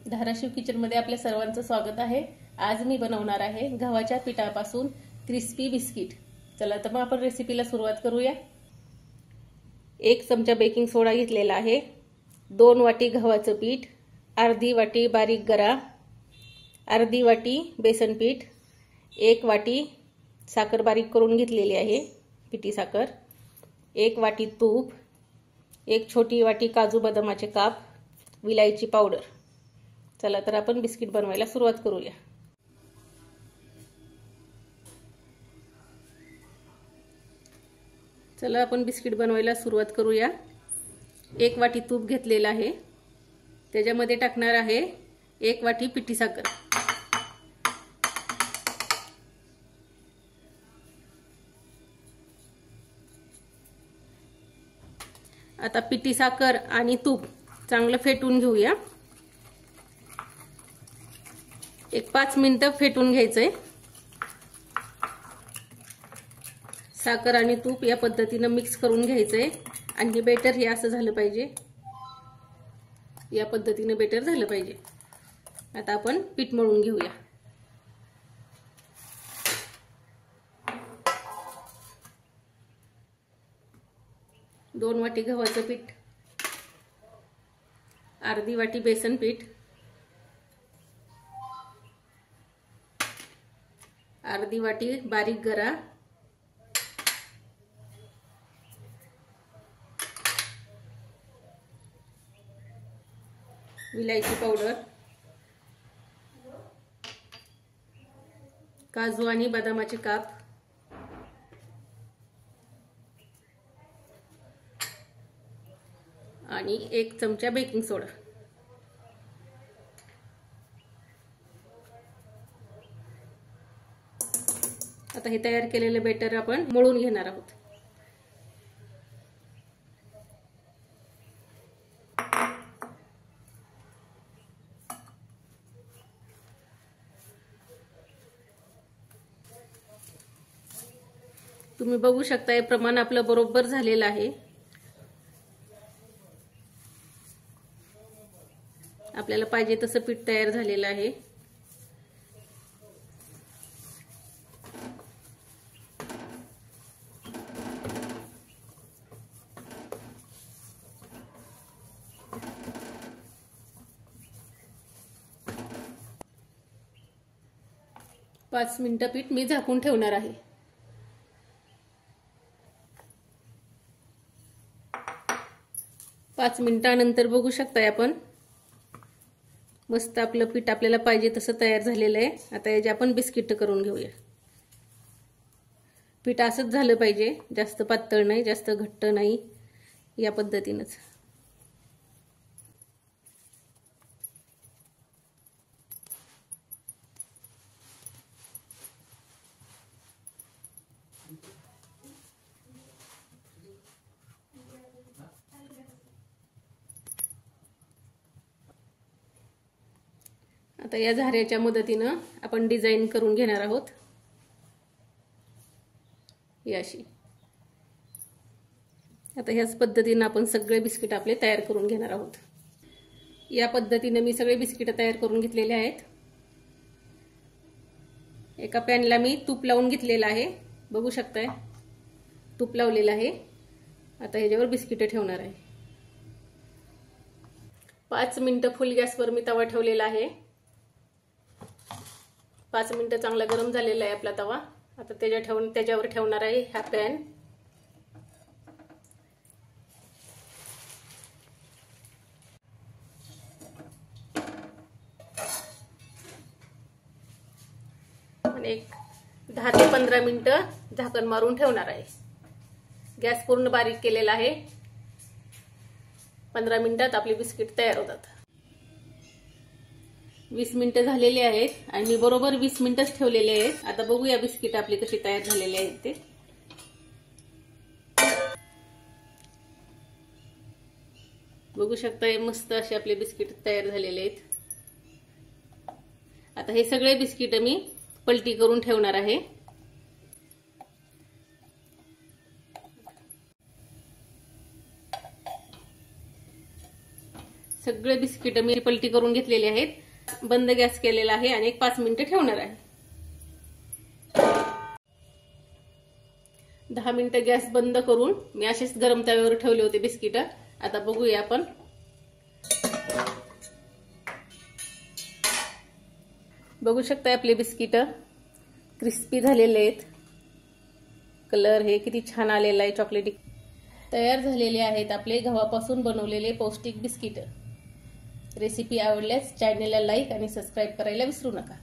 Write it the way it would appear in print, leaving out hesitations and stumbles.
धाराशिव किचनमध्ये आपल्या सर्वांचं स्वागत आहे। आज मी बनवणार आहे गव्हाच्या पिठापासून क्रिस्पी बिस्किट। चला तर मग आपण रेसिपीला सुरुवात करूया। 1 चमचा बेकिंग सोडा घेतलेला आहे, 2 वाटी गव्हाचं पीठ, अर्धी वाटी बारीक गरा, अर्धी वाटी बेसन पीठ, 1 वाटी साखर बारीक करून घेतलेली आहे पिठी साखर, 1 वाटी तूप, 1 छोटी वाटी काजू बदामाचे काप, विलायची पावडर। चला तर आपण बिस्किट बनवायला सुरुवात करूया। चला आपण बिस्किट बनवायला सुरुवात करूया। 1 वाटी तूप घेतलेला आहे, त्याच्यामध्ये टाकणार आहे 1 वाटी पिठी साखर। आता पिठी साखर आणि तूप चांगलं फेटून घेऊया। 5 मिनिटं फेटून घ्यायचंय। साखर आणि तूप या पद्धतीने मिक्स करून घ्यायचंय आणि बेटर हे असं झालं पाहिजे, या पद्धतीने बेटर झालं पाहिजे। आता आपण पीठ मळून घेऊया। दोन वाटी गव्हाचं पीठ, अर्धी वाटी बेसन पीठ, अर्धी वाटी बारीक गरा, विलायची पावडर, काजू आणि बदामाचे काप, आणि 1 चमचा बेकिंग सोडा। आता हे तयार केलेले बेटर आपण मळून घेणार आहोत। तुम्ही बघू शकता हे प्रमाण आपलं बरोबर झालेलं आहे। आपल्याला पाहिजे तसं पीठ तयार झालेलं आहे। पाच मिनिटं पीठ मी झाकून ठेवणार आहे। पाच मिनिटांनंतर बघू शकताय आपण मस्त आपलं पीठ आपल्याला पाहिजे तसं तयार झालेलं आहे। आता याचे आपण बिस्किट करून घेऊया। पीठ असंच झालं पाहिजे, जास्त पातळ नाही जास्त घट्ट नाही, या पद्धतीनेच। आता या झाऱ्याच्या मदतीने आपण डिझाइन करून घेणार आहोत, याशी। आता ह्याच पद्धतीने आपण सगळे बिस्किट आपले तयार करून घेणार आहोत। या पद्धतीने मी सगळे बिस्किट तयार करून घेतलेले आहेत। एका पॅनला मी तूप लावून घेतलेलं आहे, बघू शकताय तूप लावलेलं आहे। आता ह्याच्यावर बिस्किट ठेवणार आहे। 5 मिनिटं फुल गॅसवर मी तवा ठेवलेला आहे। 5 मिनिटं चांगला गरम झालेला आहे आपला तवा। आता त्याच्यावर ठेवणार आहे हा पॅन। आणि एक 10 ते 15 मिनिटं झाकण मारून ठेवणार आहे। गॅस पूर्ण बारीक केलेला आहे। 15 मिनिटात आपले बिस्किट तयार होतात। 20 मिनिटं झालेली आहेत आणि मी बरोबर 20 मिनिटच ठेवलेले आहेत। आता बघूया बिस्किट आपली कशी तयार झालेली आहेत ते। बघू शकता मस्त असे आपले बिस्किट तयार झालेले आहेत। आता हे सगळे बिस्किट मी पलटी करून ठेवणार आहे। सगळे बिस्किट मी पलटी करून घेतलेले आहेत। बंद गॅस केलेला आहे आणि 5 मिनिटं ठेवणार आहे। 10 मिनिटं गॅस बंद करून मी असेच गरम तव्यावर ठेवले होते बिस्किट। आता बघूया आपण। बघू शकता आपले बिस्किट क्रिस्पी झालेले आहेत। कलर हे किती छान आलेला आहे चॉकलेटी। तयार झालेले आहेत आपले गव्हापासून बनवलेले पौष्टिक बिस्किट। रेसिपी आवडल्यास चॅनलला लाईक आणि सबस्क्राईब करायला विसरू नका।